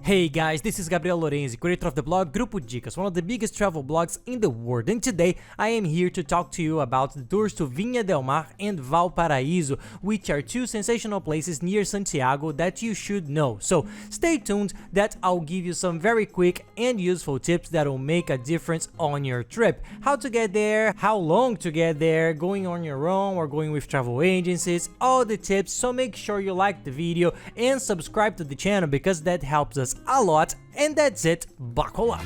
Hey guys, this is Gabriel Lorenzi, creator of the blog Grupo Dicas, one of the biggest travel blogs in the world, and today I am here to talk to you about the tours to Viña del Mar and Valparaíso, which are two sensational places near Santiago that you should know. So stay tuned that I'll give you some very quick and useful tips that will make a difference on your trip. How to get there, how long to get there, going on your own or going with travel agencies, all the tips, so make sure you like the video and subscribe to the channel because that helps us a lot. And that's it, buckle up.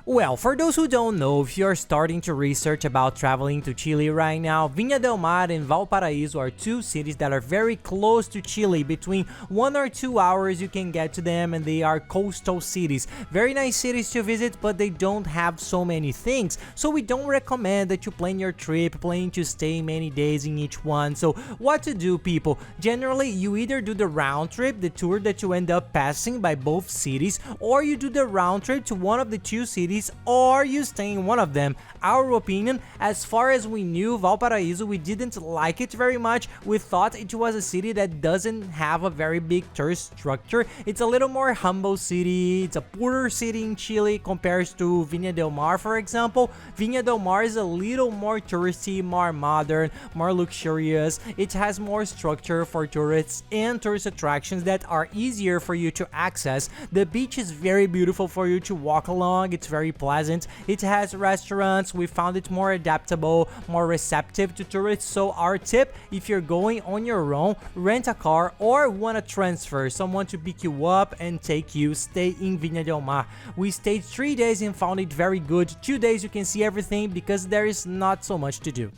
Well, for those who don't know, if you're starting to research about traveling to Chile right now, Viña del Mar and Valparaíso are two cities that are very close to Chile. Between 1 or 2 hours you can get to them, and they are coastal cities. Very nice cities to visit, but they don't have so many things. So we don't recommend that you plan your trip, planning to stay many days in each one. So what to do, people? Generally, you either do the round trip, the tour that you end up passing by both cities, or you do the round trip to one of the two cities, or you stay in one of them. Our opinion, as far as we knew Valparaíso, we didn't like it very much. We thought it was a city that doesn't have a very big tourist structure. It's a little more humble city. It's a poorer city in Chile compared to Viña del Mar, for example. Viña del Mar is a little more touristy, more modern, more luxurious. It has more structure for tourists and tourist attractions that are easier for you to access. The beach is very beautiful for you to walk along. It's very pleasant. It has restaurants. We found it more adaptable, more receptive to tourists. So our tip, if you're going on your own, rent a car or want to transfer someone to pick you up and take you, stay in Viña del Mar. We stayed 3 days and found it very good. 2 days you can see everything because there is not so much to do.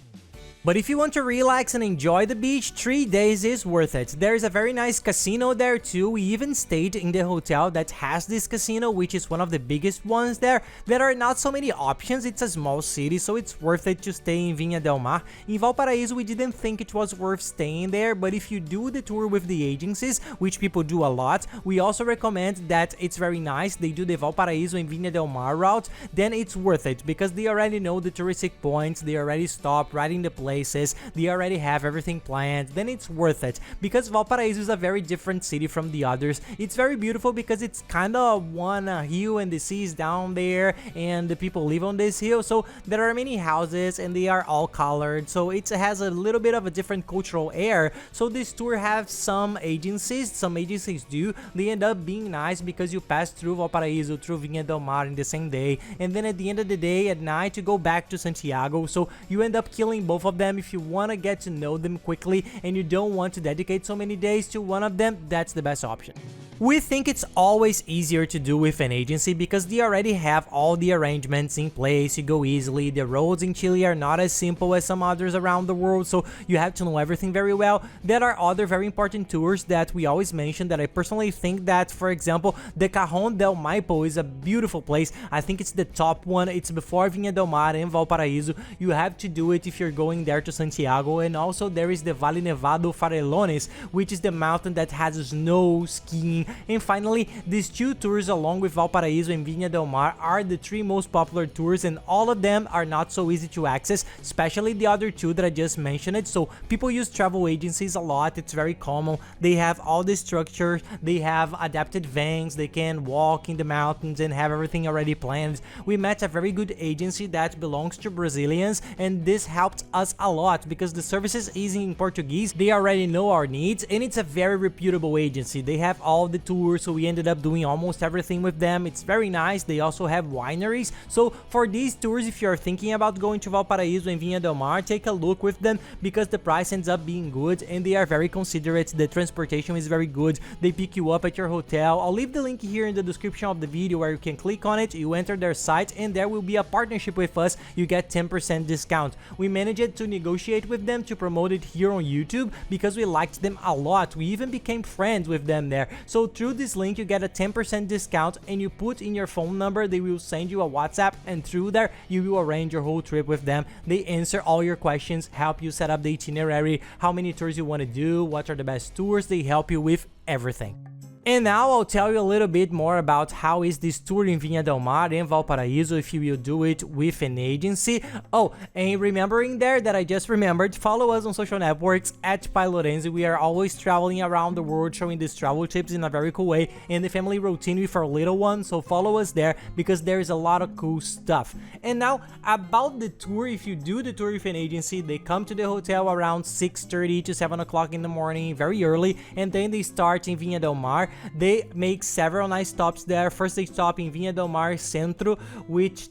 But if you want to relax and enjoy the beach, 3 days is worth it. There's a very nice casino there too. We even stayed in the hotel that has this casino, which is one of the biggest ones there. There are not so many options. It's a small city, so it's worth it to stay in Viña del Mar. In Valparaíso, we didn't think it was worth staying there, but if you do the tour with the agencies, which people do a lot, we also recommend that it's very nice. They do the Valparaíso and Viña del Mar route, then it's worth it because they already know the touristic points, they already stop right in the place. They already have everything planned, then it's worth it because Valparaíso is a very different city from the others. It's very beautiful because it's kind of one hill and the sea is down there and the people live on this hill, so there are many houses and they are all colored, so it has a little bit of a different cultural air. So this tour has some agencies do, they end up being nice because you pass through Valparaíso, through Viña del Mar in the same day, and then at the end of the day, at night, you go back to Santiago, so you end up killing both of them. If you want to get to know them quickly and you don't want to dedicate so many days to one of them, that's the best option. We think it's always easier to do with an agency because they already have all the arrangements in place. You go easily. The roads in Chile are not as simple as some others around the world, so you have to know everything very well. There are other very important tours that we always mention that I personally think that, for example, the Cajón del Maipo is a beautiful place. I think it's the top one. It's before Viña del Mar and Valparaíso. You have to do it if you're going there to Santiago. And also there is the Vale Nevado Farellones, which is the mountain that has snow, skiing. And finally, these two tours along with Valparaíso and Viña del Mar are the three most popular tours, and all of them are not so easy to access, especially the other two that I just mentioned. So people use travel agencies a lot. It's very common. They have all the structure, they have adapted vans, they can walk in the mountains and have everything already planned. We met a very good agency that belongs to Brazilians, and this helped us a lot because the service is easy in Portuguese. They already know our needs, and it's a very reputable agency. They have all the tour, so we ended up doing almost everything with them. It's very nice. They also have wineries, so for these tours, if you're thinking about going to Valparaíso and Viña del Mar, take a look with them because the price ends up being good and they are very considerate. The transportation is very good. They pick you up at your hotel. I'll leave the link here in the description of the video where you can click on it. You enter their site and there will be a partnership with us. You get 10% discount. We managed to negotiate with them to promote it here on YouTube because we liked them a lot. We even became friends with them there. So through this link you get a 10% discount, and you put in your phone number, they will send you a WhatsApp, and through there you will arrange your whole trip with them. They answer all your questions, help you set up the itinerary, how many tours you want to do, what are the best tours. They help you with everything. And now I'll tell you a little bit more about how is this tour in Viña del Mar and Valparaíso if you will do it with an agency. Oh, and remembering there that I just remembered, follow us on social networks at Pai Lorenzi. We are always traveling around the world showing these travel tips in a very cool way and the family routine with our little one, so follow us there because there is a lot of cool stuff. And now about the tour, if you do the tour with an agency, they come to the hotel around 6:30 to 7 o'clock in the morning, very early, and then they start in Viña del Mar. They make several nice stops there. First they stop in Viña del Mar Centro, which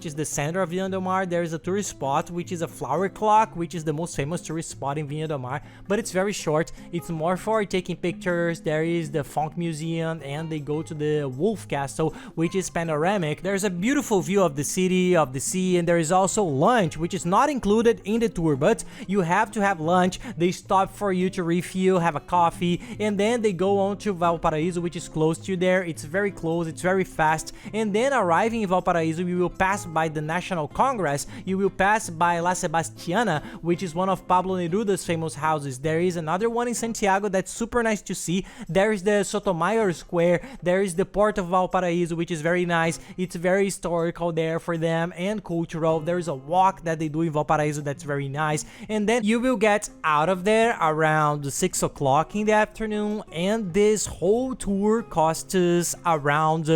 is the center of Viña del Mar. There is a tourist spot which is a flower clock, which is the most famous tourist spot in Viña del Mar, but it's very short. It's more for taking pictures. There is the Funk Museum and they go to the Wolf Castle, which is panoramic. There's a beautiful view of the city, of the sea, and there is also lunch, which is not included in the tour, but you have to have lunch. They stop for you to refuel, have a coffee, and then they go on to Valparaíso, which is close to there. It's very close, it's very fast. And then arriving in Valparaíso, you will pass by the National Congress, you will pass by La Sebastiana, which is one of Pablo Neruda's famous houses. There is another one in Santiago that's super nice to see. There is the Sotomayor Square, there is the Port of Valparaíso, which is very nice. It's very historical there for them and cultural. There is a walk that they do in Valparaíso that's very nice. And then you will get out of there around 6 o'clock in the afternoon, and this whole tour costs us around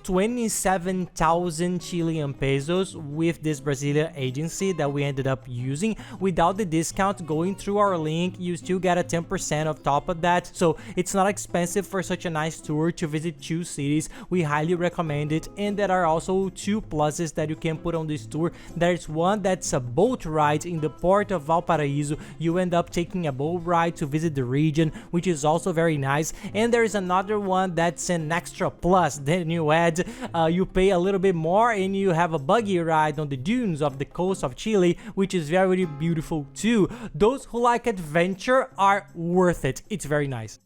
27,000 Chilean pesos with this Brazilian agency that we ended up using. Without the discount, going through our link, you still get a 10% of top of that, so it's not expensive for such a nice tour to visit two cities. We highly recommend it, and there are also two pluses that you can put on this tour. There's one that's a boat ride in the port of Valparaíso. You end up taking a boat ride to visit the region, which is also very nice. And there is another one that's an extra plus. Then you add, you pay a little bit more and you have a buggy ride on the dunes of the coast of Chile, which is very beautiful too. Those who like adventure are worth it. It's very nice.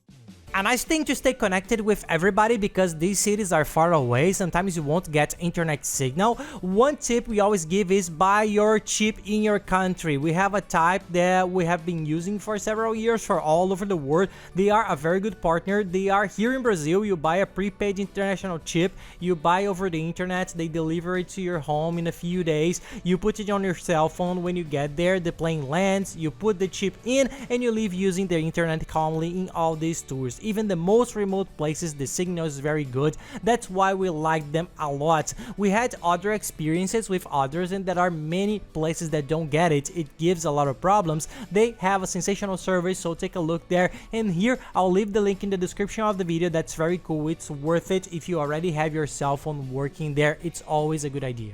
A nice thing to stay connected with everybody because these cities are far away, sometimes you won't get internet signal. One tip we always give is buy your chip in your country. We have a type that we have been using for several years for all over the world. They are a very good partner. They are here in Brazil. You buy a prepaid international chip, you buy over the internet, they deliver it to your home in a few days. You put it on your cell phone. When you get there, the plane lands, you put the chip in and you leave using the internet calmly in all these tours. Even the most remote places, the signal is very good. That's why we like them a lot. We had other experiences with others and there are many places that don't get it. It gives a lot of problems. They have a sensational service, so take a look there. And here I'll leave the link in the description of the video. That's very cool. It's worth it if you already have your cell phone working there. It's always a good idea.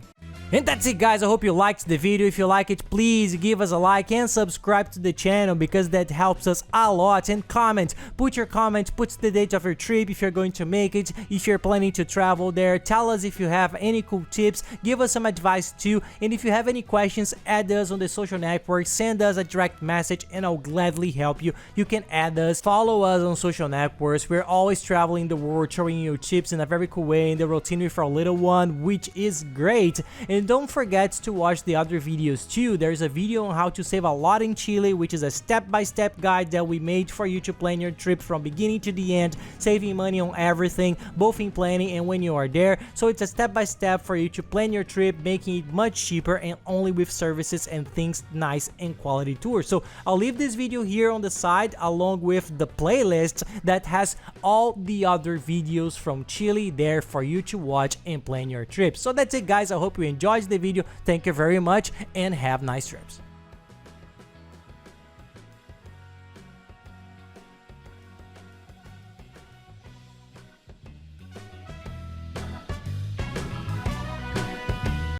And that's it, guys. I hope you liked the video. If you like it, please give us a like and subscribe to the channel because that helps us a lot. And comment, put your comment, put the date of your trip if you're going to make it, if you're planning to travel there. Tell us if you have any cool tips, give us some advice too. And if you have any questions, add us on the social networks, send us a direct message and I'll gladly help you. You can add us, follow us on social networks. We're always traveling the world, showing you tips in a very cool way in the routine with our little one, which is great. And don't forget to watch the other videos too. There's a video on how to save a lot in Chile, which is a step-by-step guide that we made for you to plan your trip from beginning to the end, saving money on everything, both in planning and when you are there. So it's a step-by-step for you to plan your trip, making it much cheaper and only with services and things nice and quality tours. So I'll leave this video here on the side along with the playlist that has all the other videos from Chile there for you to watch and plan your trip. So that's it, guys. I hope you enjoyed the video. Thank you very much and have nice trips.